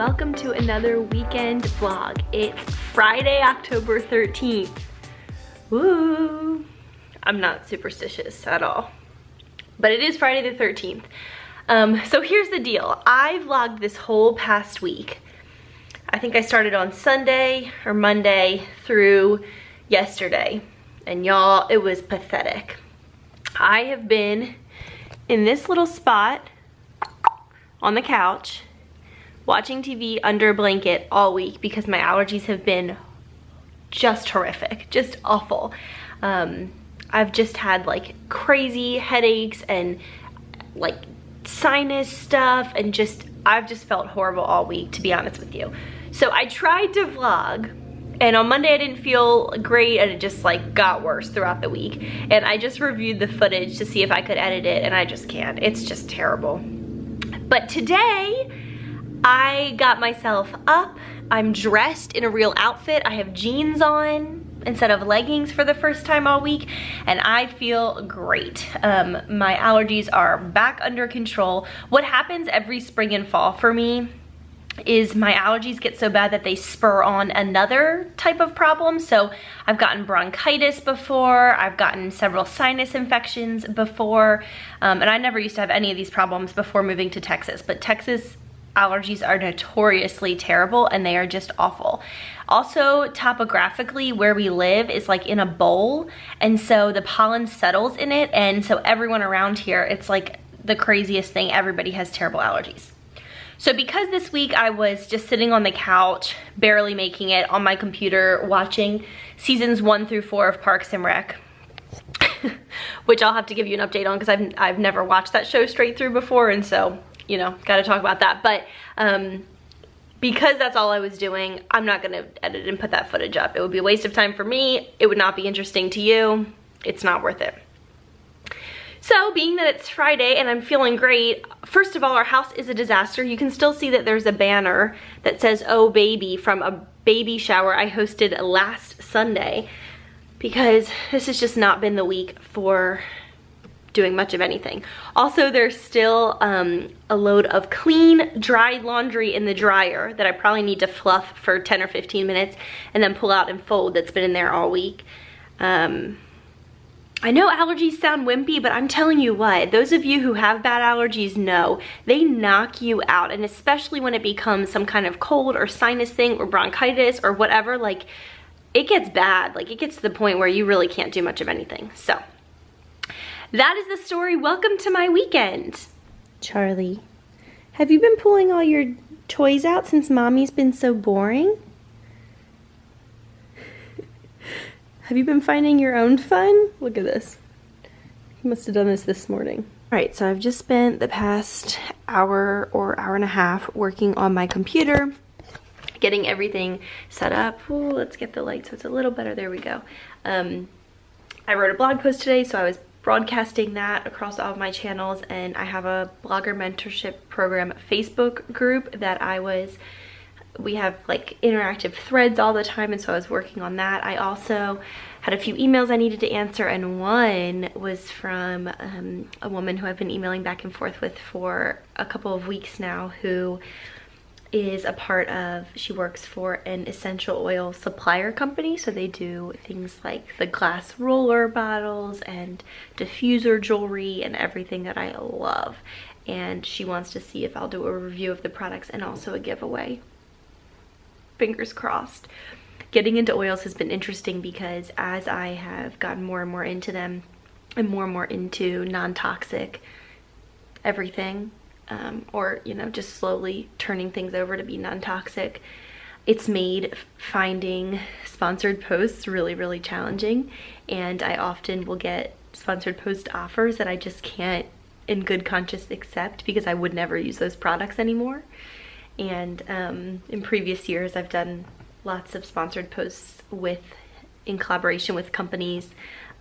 welcome to another weekend vlog. It's Friday, October 13th. Woo! I'm not superstitious at all, but it is Friday the 13th. So here's the deal. I vlogged this whole past week. I think I started on Sunday or Monday through yesterday, and y'all, it was pathetic. I have been in this little spot on the couch watching TV under a blanket all week because my allergies have been just horrific, just awful. I've just had like crazy headaches and like sinus stuff, and I've just felt horrible all week, to be honest with you. So I tried to vlog, and on Monday I didn't feel great, and it just like got worse throughout the week. And I just reviewed the footage to see if I could edit it, and I just can't. It's just terrible. But today, I got myself up. I'm dressed in a real outfit. I have jeans on instead of leggings for the first time all week, and I feel great. My allergies are back under control. What happens every spring and fall for me is my allergies get so bad that they spur on another type of problem. So I've gotten bronchitis before, I've gotten several sinus infections before, and I never used to have any of these problems before moving to Texas, but Texas allergies are notoriously terrible, and they are just awful. Also, topographically, where we live is like in a bowl, and so the pollen settles in it, and so everyone around here, it's like the craziest thing. Everybody has terrible allergies. So because this week I was just sitting on the couch, barely making it, on my computer watching seasons 1 through 4 of Parks and Rec, which I'll have to give you an update on because I've never watched that show straight through before, and so, you know, gotta talk about that. But because that's all I was doing, I'm not gonna edit and put that footage up. It would be a waste of time for me. It would not be interesting to you. It's not worth it. So being that it's Friday and I'm feeling great, first of all, our house is a disaster. You can still see that there's a banner that says, "Oh baby," from a baby shower I hosted last Sunday, because this has just not been the week for doing much of anything. Also, there's still a load of clean, dry laundry in the dryer that I probably need to fluff for 10 or 15 minutes and then pull out and fold, that's been in there all week. I know allergies sound wimpy, but I'm telling you what, those of you who have bad allergies know they knock you out, and especially when it becomes some kind of cold or sinus thing or bronchitis or whatever, like it gets bad. Like it gets to the point where you really can't do much of anything. So that is the story. Welcome to my weekend. Charlie, have you been pulling all your toys out since mommy's been so boring? Have you been finding your own fun? Look at this. You must have done this morning. All right, so I've just spent the past hour or hour and a half working on my computer, getting everything set up. Ooh, let's get the light so it's a little better. There we go. I wrote a blog post today, so I was broadcasting that across all of my channels, and I have a blogger mentorship program Facebook group that we have like interactive threads all the time, and so I was working on that. I also had a few emails I needed to answer, and one was from a woman who I've been emailing back and forth with for a couple of weeks now, who is a part of, she works for an essential oil supplier company, so they do things like the glass roller bottles and diffuser jewelry and everything that I love, and she wants to see if I'll do a review of the products and also a giveaway. Fingers crossed. Getting into oils has been interesting because as I have gotten more and more into them and more into non-toxic everything, or, you know, just slowly turning things over to be non-toxic, it's made finding sponsored posts really, really challenging. And I often will get sponsored post offers that I just can't in good conscience accept because I would never use those products anymore. And in previous years, I've done lots of sponsored posts in collaboration with companies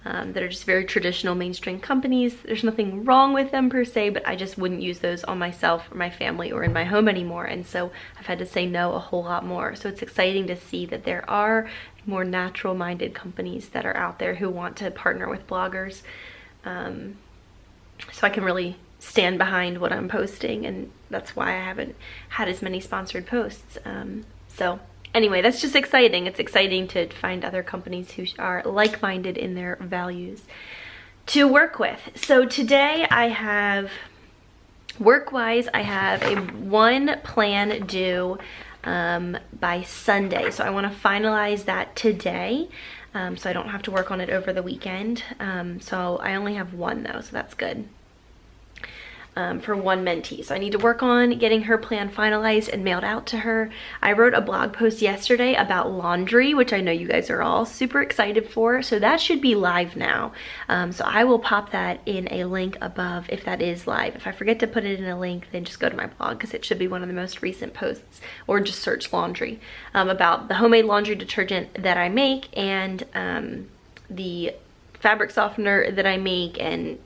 that are just very traditional mainstream companies. There's nothing wrong with them per se, but I just wouldn't use those on myself or my family or in my home anymore. And so I've had to say no a whole lot more. So it's exciting to see that there are more natural-minded companies that are out there who want to partner with bloggers. So I can really stand behind what I'm posting and that's why I haven't had as many sponsored posts. So anyway, that's just exciting. It's exciting to find other companies who are like-minded in their values to work with. So today I have, work-wise, I have one plan due by Sunday. So I want to finalize that today, so I don't have to work on it over the weekend. So I only have one though, so that's good. For one mentee. So I need to work on getting her plan finalized and mailed out to her. I wrote a blog post yesterday about laundry, which I know you guys are all super excited for. So that should be live now. So I will pop that in a link above if that is live. If I forget to put it in a link, then just go to my blog because it should be one of the most recent posts, or just search laundry, about the homemade laundry detergent that I make and the fabric softener that I make and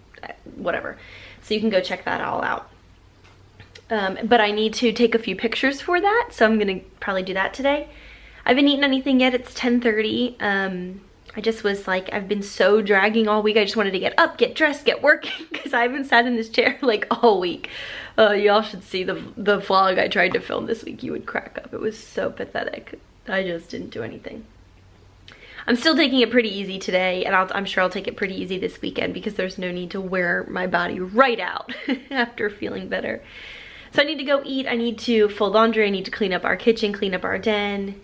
whatever. So you can go check that all out. But I need to take a few pictures for that, so I'm gonna probably do that today. I haven't eaten anything yet, it's 10:30. I just was like, I've been so dragging all week. I just wanted to get up, get dressed, get working, because I haven't sat in this chair like all week. Y'all should see the vlog I tried to film this week. You would crack up. It was so pathetic. I just didn't do anything. I'm still taking it pretty easy today, and I'm sure I'll take it pretty easy this weekend because there's no need to wear my body right out after feeling better. So I need to go eat, I need to fold laundry, I need to clean up our kitchen, clean up our den.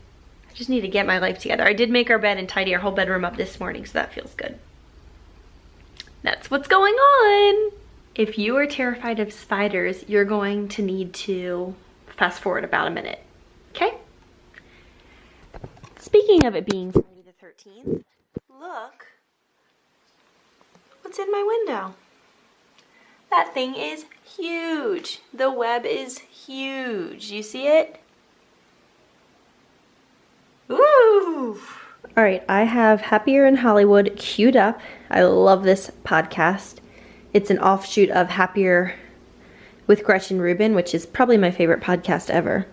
I just need to get my life together. I did make our bed and tidy our whole bedroom up this morning, so that feels good. That's what's going on. If you are terrified of spiders, you're going to need to fast forward about a minute, okay? Speaking of it being Friday the 13th, look what's in my window. That thing is huge. The web is huge. You see it? Ooh. All right, I have Happier in Hollywood queued up. I love this podcast. It's an offshoot of Happier with Gretchen Rubin, which is probably my favorite podcast ever.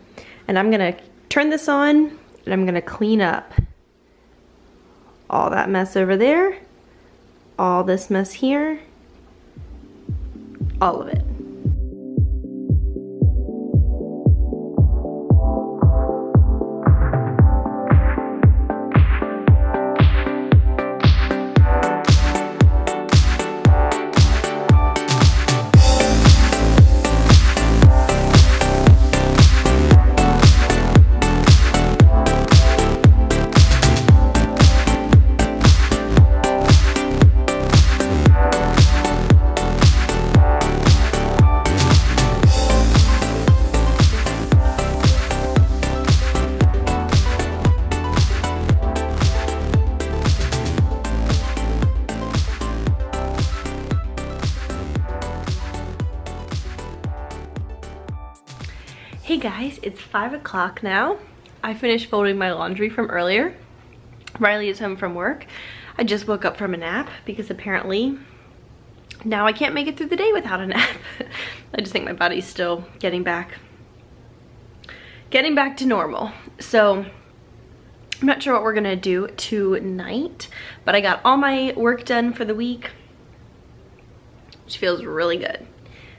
And I'm gonna turn this on and I'm gonna clean up all that mess over there, all this mess here, all of it. Hey guys, it's 5 o'clock now. I finished folding my laundry from earlier. Riley is home from work. I just woke up from a nap because apparently now I can't make it through the day without a nap. I just think my body's still getting back to normal. So I'm not sure what we're gonna do tonight, but I got all my work done for the week, which feels really good.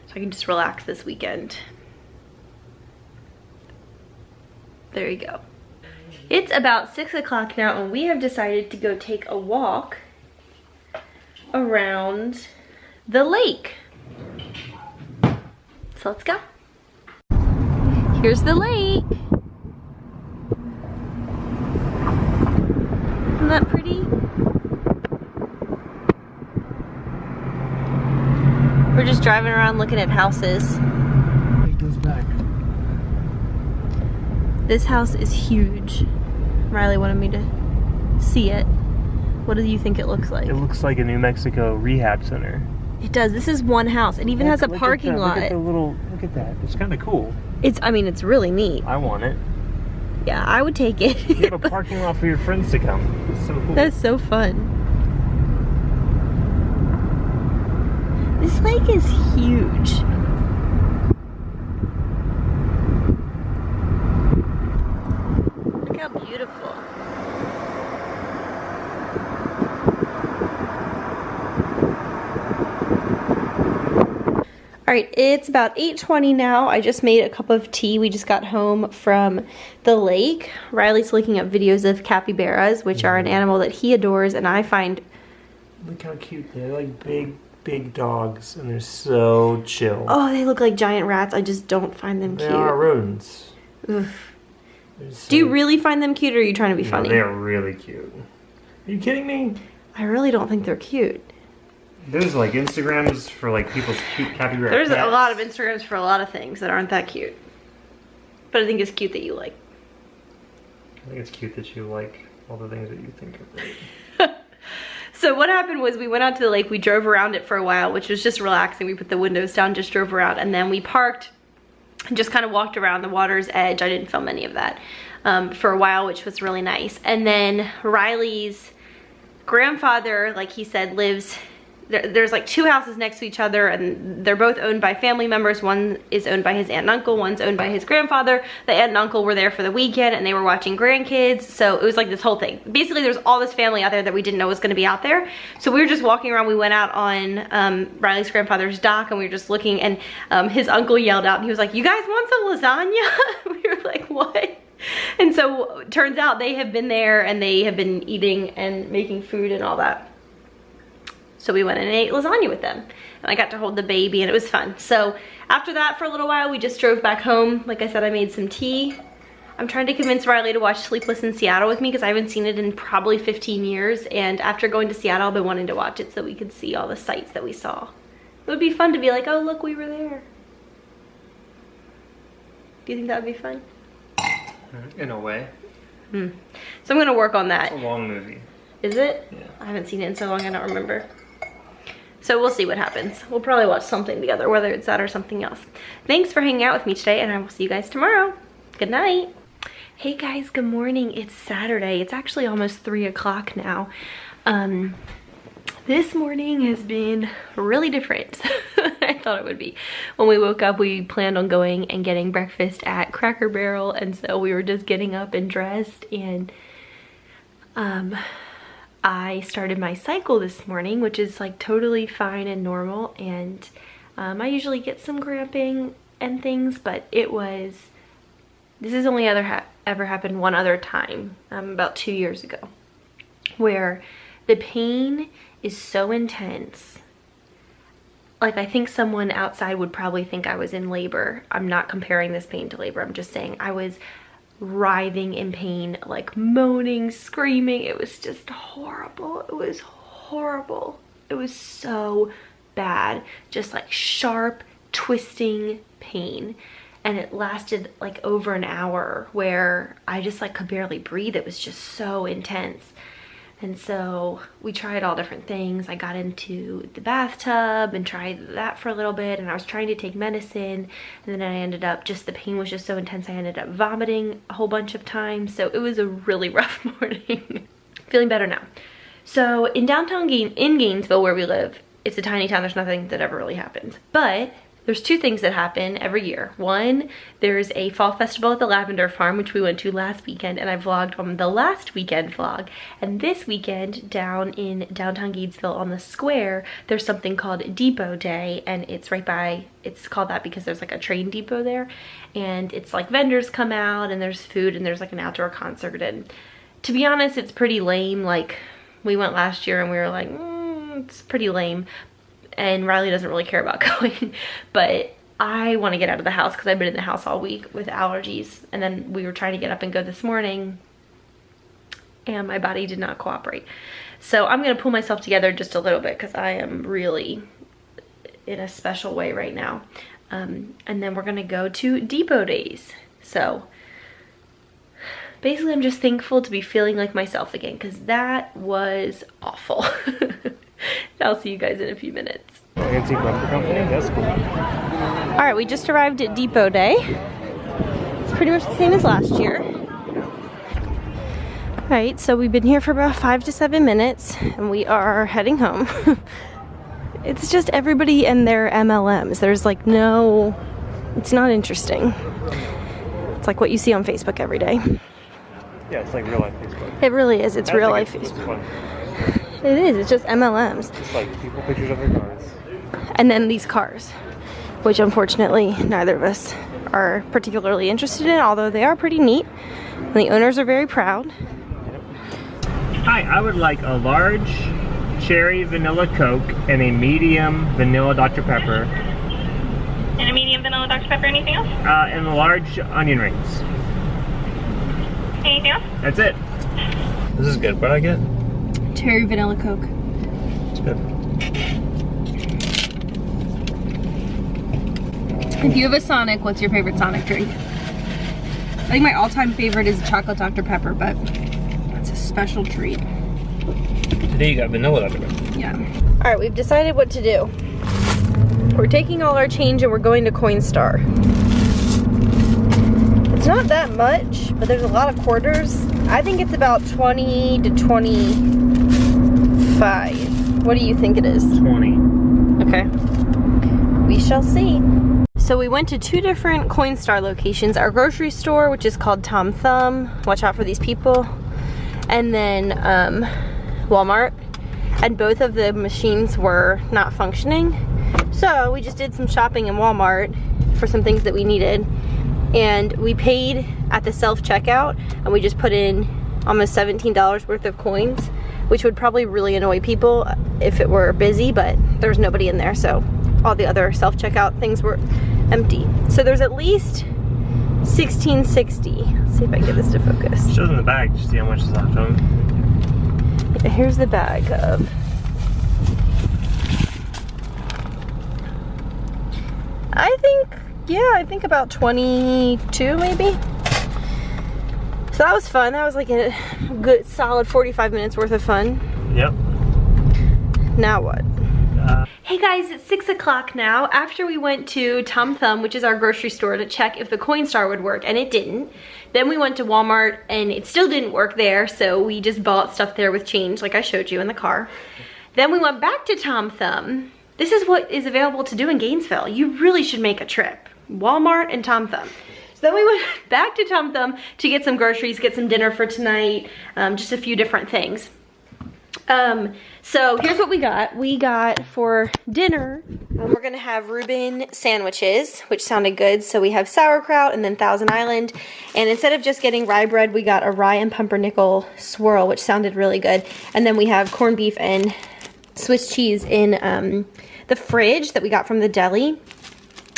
So I can just relax this weekend. There you go. It's about 6 o'clock now and we have decided to go take a walk around the lake. So let's go. Here's the lake. Isn't that pretty? We're just driving around looking at houses. It goes back. This house is huge. Riley wanted me to see it. What do you think it looks like? It looks like a New Mexico rehab center. It does. This is one house. It even has a parking lot. Look at the little, look at that. It's kind of cool. I mean, it's really neat. I want it. Yeah, I would take it. You have a parking lot for your friends to come. It's so cool. That's so fun. This lake is huge. Look how beautiful. All right, it's about 8:20 now. I just made a cup of tea. We just got home from the lake. Riley's looking up videos of capybaras, which are an animal that he adores, and I find... Look how cute they're, like big dogs, and they're so chill. Oh, they look like giant rats. I just don't find them cute. They are rodents. Oof. So... Do you really find them cute, or are you trying to be funny? They're really cute. Are you kidding me? I really don't think they're cute. There's like Instagrams for like people's cute capybara There's pets. a lot of Instagrams for a lot of things that aren't that cute. But I think it's cute that you like. I think it's cute that you like all the things that you think are great. So what happened was we went out to the lake, we drove around it for a while, which was just relaxing. We put the windows down, just drove around, and then we parked and just kind of walked around the water's edge. I didn't film any of that for a while, which was really nice. And then Riley's grandfather, like he said, lives... There's like 2 houses next to each other, and they're both owned by family members. One is owned by his aunt and uncle, one's owned by his grandfather. The aunt and uncle were there for the weekend, and they were watching grandkids, so it was like this whole thing. Basically, there's all this family out there that we didn't know was going to be out there. So we were just walking around. We went out on Riley's grandfather's dock, and we were just looking, and his uncle yelled out, and he was like, "You guys want some lasagna?" We were like, "What?" And so turns out they have been there, and they have been eating and making food and all that. So we went and ate lasagna with them, and I got to hold the baby, and it was fun. So after that, for a little while, we just drove back home. Like I said, I made some tea. I'm trying to convince Riley to watch Sleepless in Seattle with me, because I haven't seen it in probably 15 years, and after going to Seattle, I've been wanting to watch it so we could see all the sights that we saw. It would be fun to be like, oh, look, we were there. Do you think that would be fun? In a way. So I'm gonna work on that. It's a long movie. Is it? Yeah. I haven't seen it in so long, I don't remember. So we'll see what happens. We'll probably watch something together, whether it's that or something else. Thanks for hanging out with me today, and I will see you guys tomorrow. Good night. Hey guys, good morning. It's Saturday. It's actually almost 3 o'clock now. This morning has been really different than I thought it would be. When we woke up, we planned on going and getting breakfast at Cracker Barrel, and so we were just getting up and dressed, and I started my cycle this morning, which is like totally fine and normal, and I usually get some cramping and things, but this has only ever happened one other time, about 2 years ago, where the pain is so intense. Like, I think someone outside would probably think I was in labor. I'm not comparing this pain to labor. I'm just saying I was writhing in pain, like moaning, screaming. It was just horrible. It was horrible. It was so bad. Just like sharp, twisting pain. And it lasted like over an hour, where I just like could barely breathe. It was just so intense. And so we tried all different things. I got into the bathtub and tried that for a little bit, and I was trying to take medicine, and then I ended up the pain was just so intense I ended up vomiting a whole bunch of times. So it was a really rough morning. Feeling better now. So in downtown Gainesville, where we live, it's a tiny town. There's nothing that ever really happens. But there's 2 things that happen every year. One, there's a fall festival at the Lavender Farm, which we went to last weekend, and I vlogged on the last weekend vlog. And this weekend, down in downtown Gainesville on the square, there's something called Depot Day, and it's right by, it's called that because there's like a train depot there, and it's like vendors come out, and there's food, and there's like an outdoor concert. And to be honest, it's pretty lame. Like, we went last year and we were like, it's pretty lame. And Riley doesn't really care about going, but I want to get out of the house because I've been in the house all week with allergies. And then we were trying to get up and go this morning, and my body did not cooperate. So I'm going to pull myself together just a little bit because I am really in a special way right now. And then we're going to go to Depot Days. So basically, I'm just thankful to be feeling like myself again, because that was awful. I'll see you guys in a few minutes. Fancy bumper company? That's cool. All right, we just arrived at Depot Day. It's pretty much the same as last year. All right, so we've been here for about 5 to 7 minutes, and we are heading home. It's just everybody and their MLMs. There's like no, it's not interesting. It's like what you see on Facebook every day. Yeah, it's like real life Facebook. It really is. It's real life Facebook. It is. It's just MLMs. It's like people pictures of their cars. And then these cars, which unfortunately neither of us are particularly interested in, although they are pretty neat. And the owners are very proud. Hi, I would like a large cherry vanilla Coke and a medium vanilla Dr. Pepper. And a medium vanilla Dr. Pepper, anything else? And a large onion rings. Anything else? That's it. This is good. What did I get? Cherry vanilla Coke. It's good. If you have a Sonic, what's your favorite Sonic drink? I think my all-time favorite is chocolate Dr. Pepper, but it's a special treat. Today you got vanilla Dr. Pepper. Yeah. All right, we've decided what to do. We're taking all our change and we're going to Coinstar. It's not that much, but there's a lot of quarters. I think it's about 20 to 25. What do you think it is? 20. Okay. We shall see. So we went to 2 different Coinstar locations. Our grocery store, which is called Tom Thumb. Watch out for these people. And then Walmart. And both of the machines were not functioning. So we just did some shopping in Walmart for some things that we needed. And we paid at the self-checkout, and we just put in almost $17 worth of coins, which would probably really annoy people if it were busy, but there was nobody in there, so all the other self-checkout things were empty. So there's at least $16.60. Let's see if I can get this to focus. Show them the bag to see how much is left on. Yeah, here's the bag of... I think about 22 maybe. So that was fun. That was like a good solid 45 minutes worth of fun. Yep. Now what? Hey guys, it's 6 o'clock now. After we went to Tom Thumb, which is our grocery store, to check if the Coinstar would work, and it didn't. Then we went to Walmart and it still didn't work there, so we just bought stuff there with change like I showed you in the car. Then we went back to Tom Thumb. This is what is available to do in Gainesville. You really should make a trip. Walmart and Tom Thumb. So then we went back to Tom Thumb to get some groceries, get some dinner for tonight, just a few different things. So here's what we got. We got for dinner, we're gonna have Reuben sandwiches, which sounded good. So we have sauerkraut and then Thousand Island. And instead of just getting rye bread, we got a rye and pumpernickel swirl, which sounded really good. And then we have corned beef and Swiss cheese in the fridge that we got from the deli.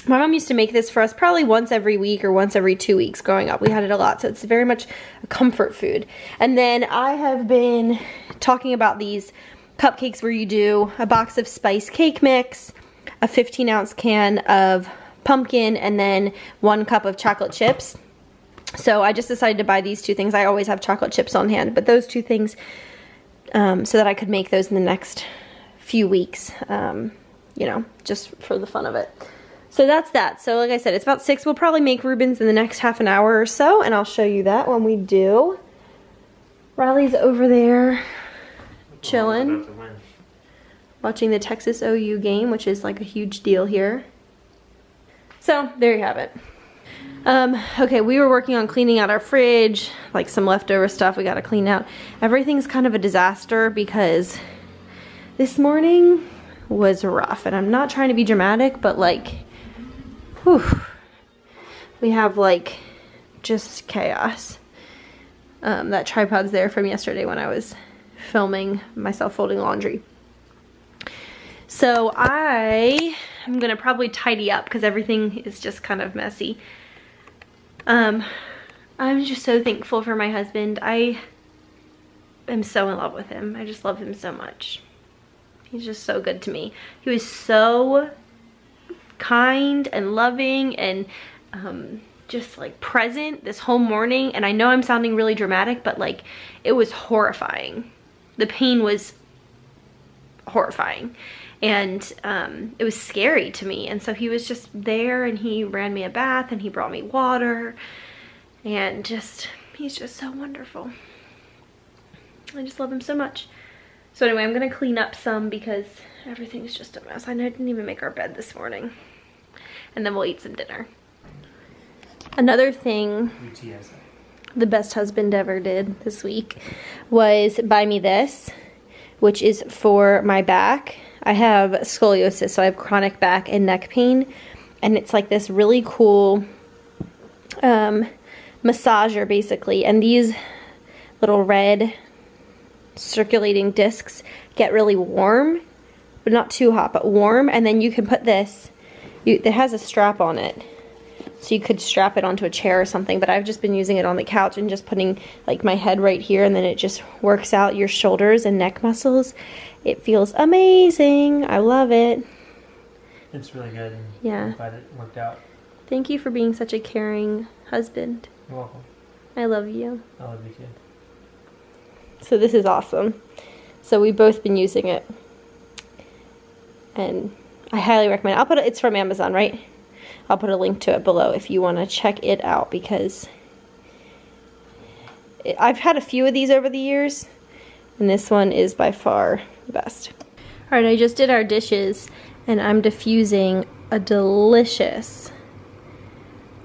My mom used to make this for us probably once every week or once every 2 weeks growing up. We had it a lot, so it's very much a comfort food. And then I have been talking about these cupcakes where you do a box of spice cake mix, a 15-ounce can of pumpkin, and then 1 cup of chocolate chips. So I just decided to buy these 2 things. I always have chocolate chips on hand, but those 2 things so that I could make those in the next few weeks, you know, just for the fun of it. So that's that. So like I said, it's about 6. We'll probably make Reuben's in the next half an hour or so, and I'll show you that when we do. Riley's over there chilling, watching the Texas OU game, which is like a huge deal here. So there you have it. Okay, we were working on cleaning out our fridge, like some leftover stuff we gotta clean out. Everything's kind of a disaster because this morning was rough, and I'm not trying to be dramatic, but like, whew, we have like just chaos. That tripod's there from yesterday when I was filming myself folding laundry. So I am gonna probably tidy up because everything is just kind of messy. I'm just so thankful for my husband. I am so in love with him. I just love him so much. He's just so good to me. He was so kind and loving and just like present this whole morning. And I know I'm sounding really dramatic, but like it was horrifying. The pain was horrifying. And it was scary to me. And so he was just there, and he ran me a bath, and he brought me water, and just, he's just so wonderful. I just love him so much. So anyway, I'm gonna clean up some because everything's just a mess. I didn't even make our bed this morning. And then we'll eat some dinner. Another thing the best husband ever did this week was buy me this, which is for my back. I have scoliosis, so I have chronic back and neck pain. and it's like this really cool massager basically, and these little red circulating discs get really warm, but not too hot, but warm, and then you can put this, it has a strap on it, so you could strap it onto a chair or something, but I've just been using it on the couch and just putting like my head right here, and then it just works out your shoulders and neck muscles. It feels amazing. I love it. It's really good. Yeah. I'm glad it worked out. Thank you for being such a caring husband. You're welcome. I love you. I love you too. So this is awesome. So we've both been using it, and I highly recommend it. It's from Amazon, right? I'll put a link to it below if you want to check it out, because I've had a few of these over the years, and this one is by far the best. Alright, I just did our dishes, and I'm diffusing a delicious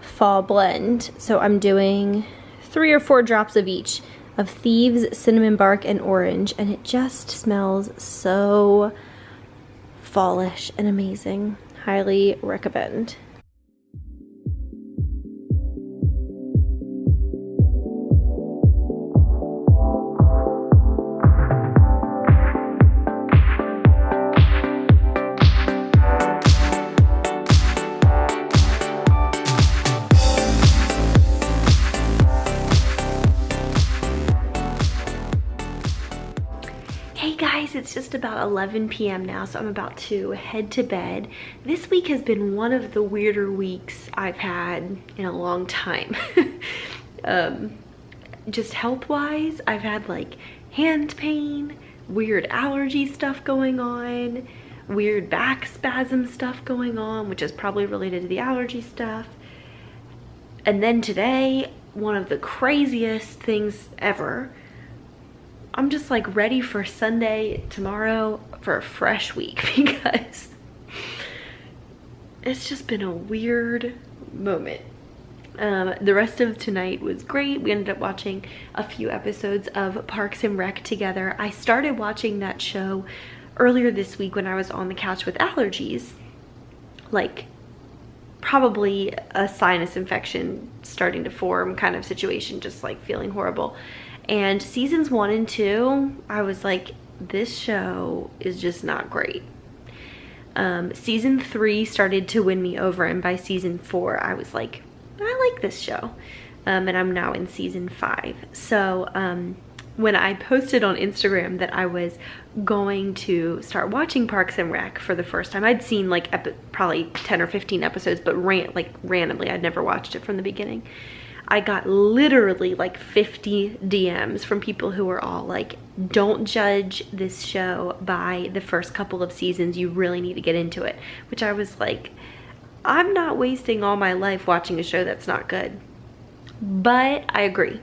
fall blend. So I'm doing 3 or 4 drops of each, of thieves, cinnamon bark, and orange, and it just smells so fallish and amazing. Highly recommend. Hey guys, it's just about 11 p.m. now, so I'm about to head to bed. This week has been one of the weirder weeks I've had in a long time. Just health-wise, I've had like hand pain, weird allergy stuff going on, weird back spasm stuff going on, which is probably related to the allergy stuff. And then today, one of the craziest things ever. I'm just like ready for Sunday tomorrow for a fresh week, because it's just been a weird moment. The rest of tonight was great. We ended up watching a few episodes of Parks and Rec together. I started watching that show earlier this week when I was on the couch with allergies, like probably a sinus infection starting to form kind of situation, just like feeling horrible. And seasons 1 and 2, I was like, this show is just not great. Season 3 started to win me over, and by season 4, I was like, I like this show. And I'm now in season 5. So when I posted on Instagram that I was going to start watching Parks and Rec for the first time, I'd seen like probably 10 or 15 episodes, but randomly, I'd never watched it from the beginning. I got literally like 50 DMs from people who were all like, don't judge this show by the first couple of seasons, you really need to get into it. Which I was like, I'm not wasting all my life watching a show that's not good. But I agree.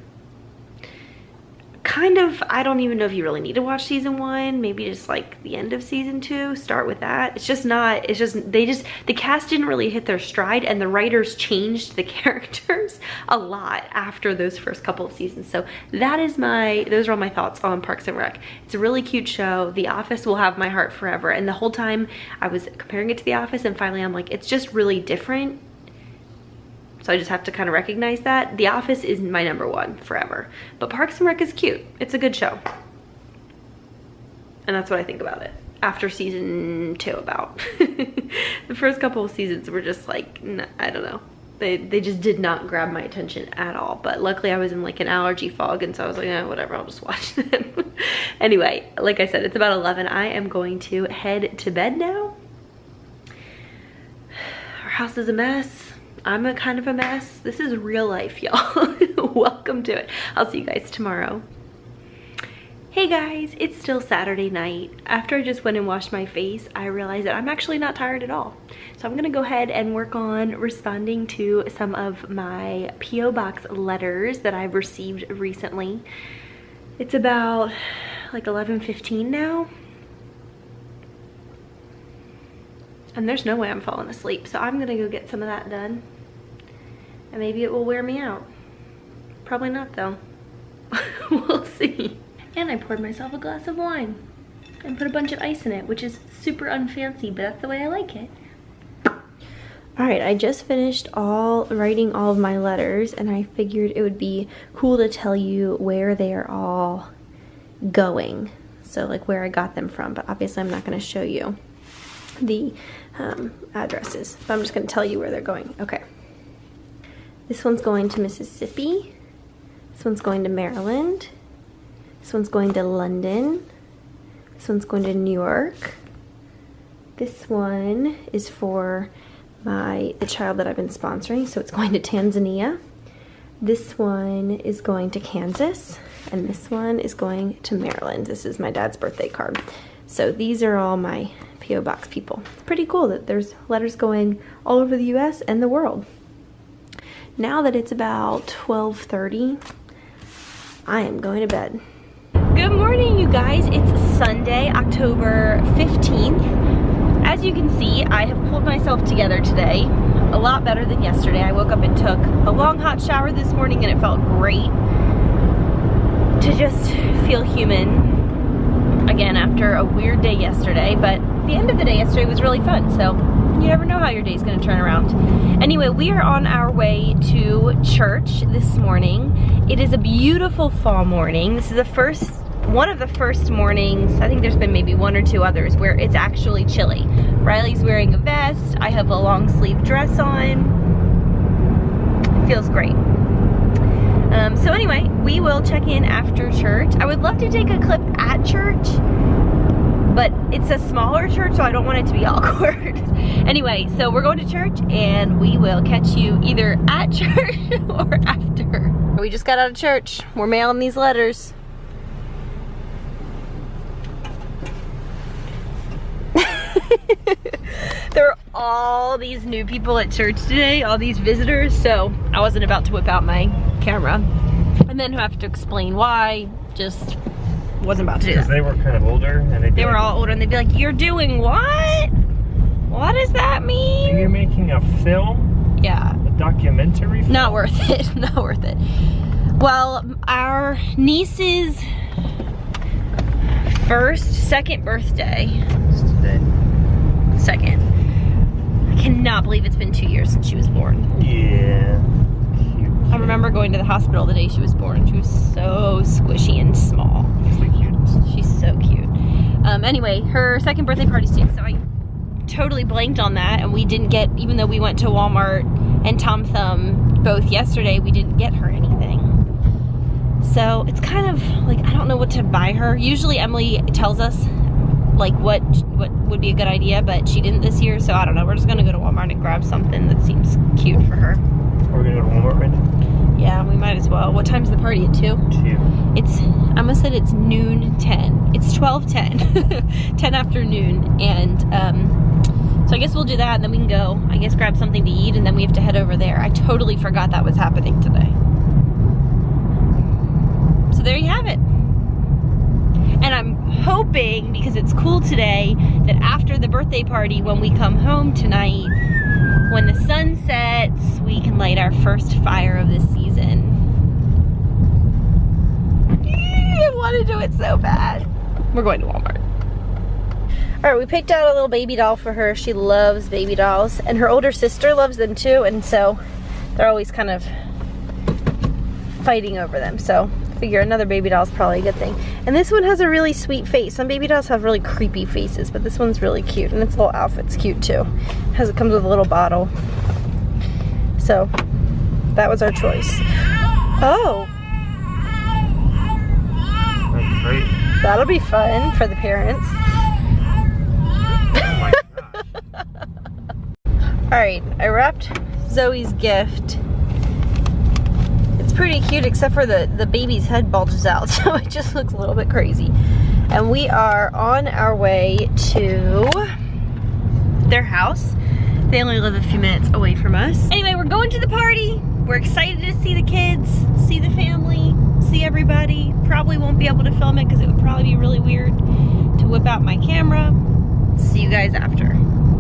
Kind of, I don't even know if you really need to watch season 1, maybe just like the end of season 2, start with that. It's just not, the cast didn't really hit their stride, and the writers changed the characters a lot after those first couple of seasons. So those are all my thoughts on Parks and Rec. It's a really cute show. The Office will have my heart forever, and the whole time I was comparing it to The Office, and finally I'm like, it's just really different. So I just have to kind of recognize that. The Office is my #1 forever. But Parks and Rec is cute. It's a good show. And that's what I think about it. After season 2 about. The first couple of seasons were just like, I don't know. They just did not grab my attention at all. But luckily I was in like an allergy fog, and so I was like, whatever, I'll just watch them. Anyway, like I said, it's about 11. I am going to head to bed now. Our house is a mess. I'm a kind of a mess. This is real life, y'all. Welcome to it. I'll see you guys tomorrow. Hey guys, it's still Saturday night. After I just went and washed my face, I realized that I'm actually not tired at all. So I'm gonna go ahead and work on responding to some of my P.O. Box letters that I've received recently. It's about like 11:15 now. And there's no way I'm falling asleep, so I'm gonna go get some of that done. And maybe it will wear me out. Probably not though. We'll see. And I poured myself a glass of wine and put a bunch of ice in it, which is super unfancy, but that's the way I like it. All right, I just finished writing all of my letters, and I figured it would be cool to tell you where they are all going. So like where I got them from, but obviously I'm not going to show you the addresses, but I'm just going to tell you where they're going. Okay. This one's going to Mississippi. This one's going to Maryland. This one's going to London. This one's going to New York. This one is for the child that I've been sponsoring, so it's going to Tanzania. This one is going to Kansas, and this one is going to Maryland. This is my dad's birthday card. So these are all my P.O. Box people. It's pretty cool that there's letters going all over the U.S. and the world. Now that it's about 12:30, I am going to bed. Good morning, you guys. It's Sunday, October 15th. As you can see, I have pulled myself together today a lot better than yesterday. I woke up and took a long hot shower this morning, and it felt great to just feel human again after a weird day yesterday. But the end of the day yesterday was really fun, so you never know how your day's gonna turn around. Anyway, we are on our way to church this morning. It is a beautiful fall morning. This is one of the first mornings, I think there's been maybe one or two others, where it's actually chilly. Riley's wearing a vest, I have a long sleeve dress on. It feels great. So anyway, we will check in after church. I would love to take a clip at church, but it's a smaller church, so I don't want it to be awkward. Anyway, so we're going to church, and we will catch you either at church or after. We just got out of church. We're mailing these letters. There are all these new people at church today, all these visitors, so I wasn't about to whip out my camera and then have to explain why. Just wasn't about to do that. Because they were kind of older, and they were all older, and they'd be like, "You're doing what? What does that mean?" Are you making a film? Yeah. A documentary film? Not worth it. Not worth it. Well, our niece's second birthday. It's today. Second. I cannot believe it's been 2 years since she was born. Yeah. Cute. I remember going to the hospital the day she was born. She was so squishy and small. She's the cutest. She's so cute. Anyway, her second birthday party's today, so I totally blanked on that, and we didn't get, even though we went to Walmart and Tom Thumb both yesterday, we didn't get her anything. So it's kind of like, I don't know what to buy her. Usually Emily tells us like what would be a good idea, but she didn't this year, so I don't know. We're just gonna go to Walmart and grab something that seems cute for her. We're gonna go to Walmart right now? Yeah, we might as well. What time's the party? At 2? 2. It's, I almost said it's noon 10. It's 12:10, 10 after noon, and so I guess we'll do that, and then we can go, I guess, grab something to eat, and then we have to head over there. I totally forgot that was happening today. So there you have it. And I'm hoping, because it's cool today, that after the birthday party, when we come home tonight, when the sun sets, we can light our first fire of the season. I want to do it so bad. We're going to Walmart. Alright, we picked out a little baby doll for her. She loves baby dolls, and her older sister loves them too, and so they're always kind of fighting over them. So I figure another baby doll is probably a good thing. And this one has a really sweet face. Some baby dolls have really creepy faces, but this one's really cute, and its little outfit's cute too. It comes with a little bottle. So that was our choice. Oh, That's great. that'll be fun for the parents. Oh my gosh. Alright, I wrapped Zoe's gift. It's pretty cute, except for the baby's head bulges out, so it just looks a little bit crazy. And we are on our way to their house. They only live a few minutes away from us. Anyway, we're going to the party. We're excited to see the kids, see the family, see everybody. Probably won't be able to film it because it would probably be really weird to whip out my camera. See you guys after.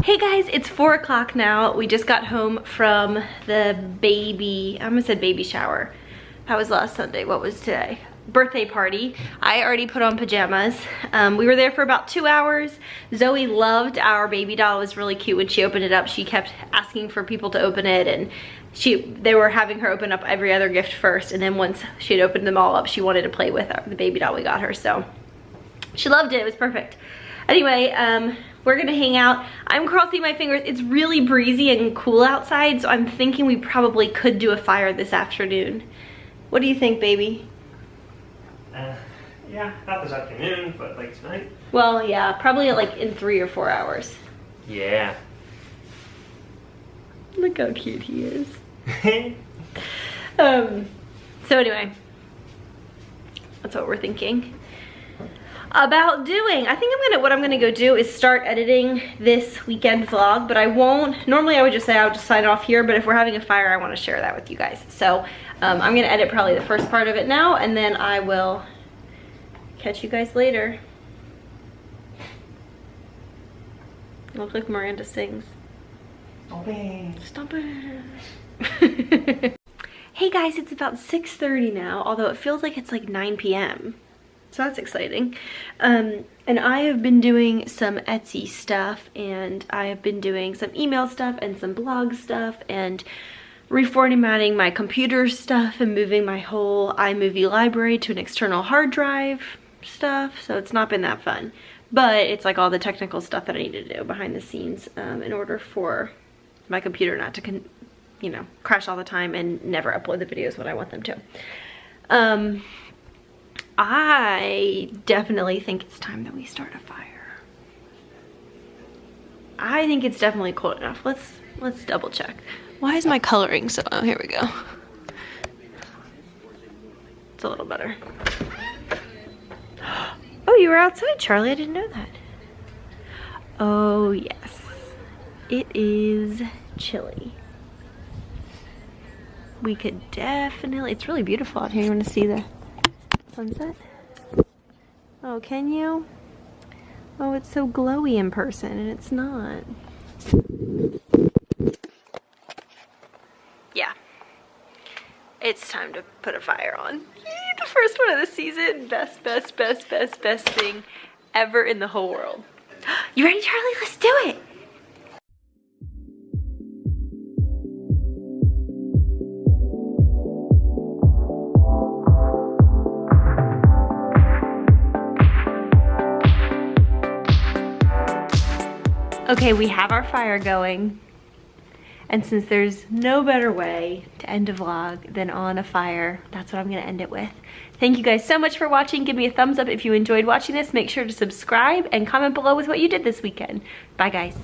Hey guys, it's 4 o'clock now. We just got home from the baby, I almost said baby shower. That was last Sunday. What was today? birthday party. I already put on pajamas. We were there for about 2 hours. Zoe loved our baby doll. It was really cute when she opened it up. She kept asking for people to open it, and they were having her open up every other gift first, and then once she had opened them all up, she wanted to play with the baby doll we got her, so she loved it. It was perfect. Anyway, we're gonna hang out. I'm crossing my fingers. It's really breezy and cool outside, so I'm thinking we probably could do a fire this afternoon. What do you think, baby? Yeah, not this afternoon, but like tonight. Well, yeah, probably like in 3 or 4 hours. Yeah. Look how cute he is. So anyway, that's what we're thinking about doing. I think what I'm gonna go do is start editing this weekend vlog, but I won't. Normally I would just say I would just sign off here, but if we're having a fire, I want to share that with you guys. So I'm gonna edit probably the first part of it now, and then I will catch you guys later. Look like Miranda sings. Stop it. Stop it. Hey guys, it's about 6:30 now, although it feels like it's like 9 p.m. So that's exciting. And I have been doing some Etsy stuff, and I have been doing some email stuff and some blog stuff, and reformatting my computer stuff and moving my whole iMovie library to an external hard drive stuff. So it's not been that fun, but it's like all the technical stuff that I need to do behind the scenes in order for my computer not to, you know, crash all the time and never upload the videos when I want them to. I definitely think it's time that we start a fire. I think it's definitely cold enough. Let's double check. Why is my coloring so, oh, here we go. It's a little better. Oh, you were outside, Charlie. I didn't know that. Oh, yes. It is chilly. We could definitely, it's really beautiful out here. You want to see the sunset? Oh, can you? Oh, it's so glowy in person, and it's not. Yeah. It's time to put a fire on. Yay, the first one of the season. Best thing ever in the whole world. You ready, Charlie? Let's do it. Okay, we have our fire going, and since there's no better way to end a vlog than on a fire, that's what I'm gonna end it with. Thank you guys so much for watching. Give me a thumbs up if you enjoyed watching this. Make sure to subscribe and comment below with what you did this weekend. Bye guys.